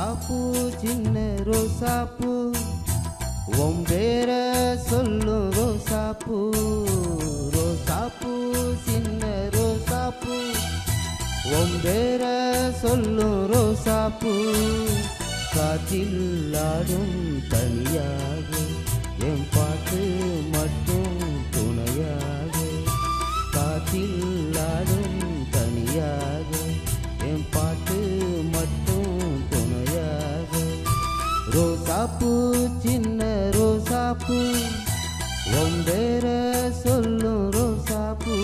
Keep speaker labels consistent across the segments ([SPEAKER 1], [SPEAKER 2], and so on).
[SPEAKER 1] ரோசாப்பூ சின்ன ரோசாப்பூ உன் பேர சொல்லும் ரோசாப்பூ. ரோசாப்பூ சின்ன ரோசாப்பூ உன் பேர சொல்லும் ரோசாப்பூ. காற்றில் ஆடும் தனியாக என் பாட்டு மட்டும் துணையாக. காற்றில் ஆடும் தனியாக என் பாட்டு மட்டும் துணையாக. ரோசாப்பூ சின்ன ரோசாப்பூ உன் பேர சொல்லும் ரோசாப்பூ.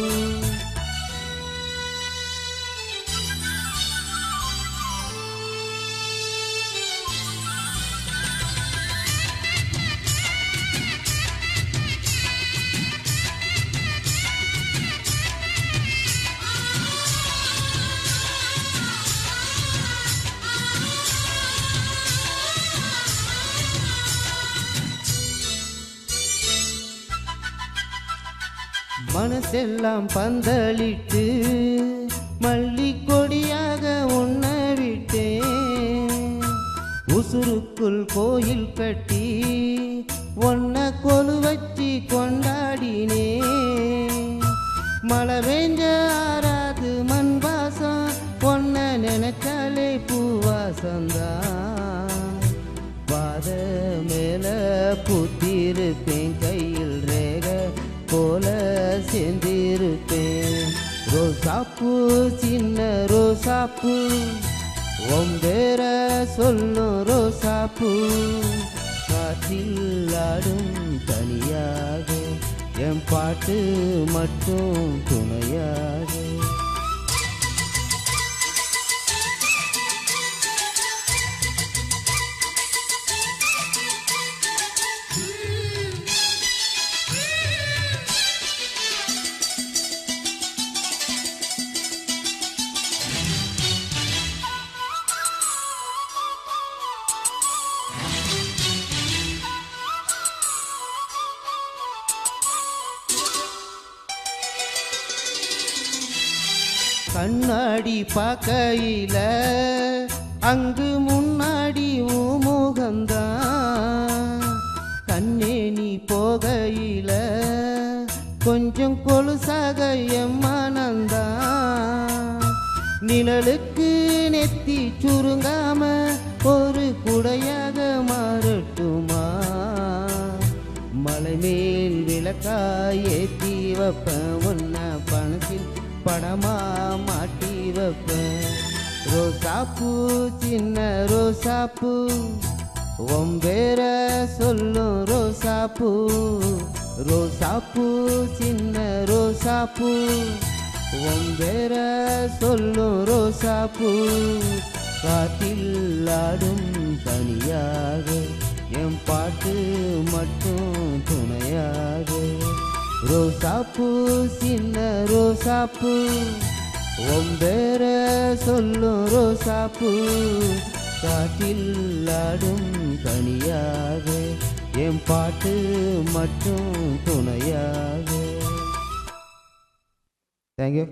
[SPEAKER 1] மனசெல்லாம் பந்தலிட்டு மல்லி கொடியாக உன்ன விட்டேன். உசுருக்குள் கோயில் கட்டி ஒன்ன கொலு வச்சி கொண்டாடினே. மழை வேஞ்ச ஆறாது மண் வாசம் ஒன்ன நினைச்சாலே பூவாசந்தான். பாத மேல பூத்திருப்பேன் கையில் ரேக போல சேர்ந்திருப்பேன். ரோசாப்பூ சின்ன ரோசாப்பூ உன் பேர சொல்லும் ரோசாப்பூ. காற்றில் ஆடும் தனியாக என் பாட்டு மட்டும் துணையாக. கண்ணாடி பார்க்கையில அங்கு முன்னாடி முகந்தான். கண்ணே நீ போகையில கொஞ்சம் கொலுசாக என் மனந்தான். நிழலுக்கு நெத்தி சுருங்காம ஒரு குடையாக மாறட்டுமா. மலை மேல் விளக்காய் ஏற்றி வைப்பேன் உன்ன பணத்தில் படமா மாட்டி வைப்பேன். ரோசாப்பூ சின்ன ரோசாப்பூ உன் பேர சொல்லும் ரோசாப்பூ. ரோசாப்பூ சின்ன ரோசாப்பூ உன் பேர சொல்லும் ரோசாப்பூ. காற்றில் ஆடும் தனியாக என் பாட்டு மட்டும் துணையாக. ரோசாப்பூ சின்ன ரோசாப்பூ உன் பேர சொல்லும் ரோசாப்பூ. காற்றில் ஆடும் தனியாக என் பாட்டு மட்டும் துணையாக. தேங்க்யூ.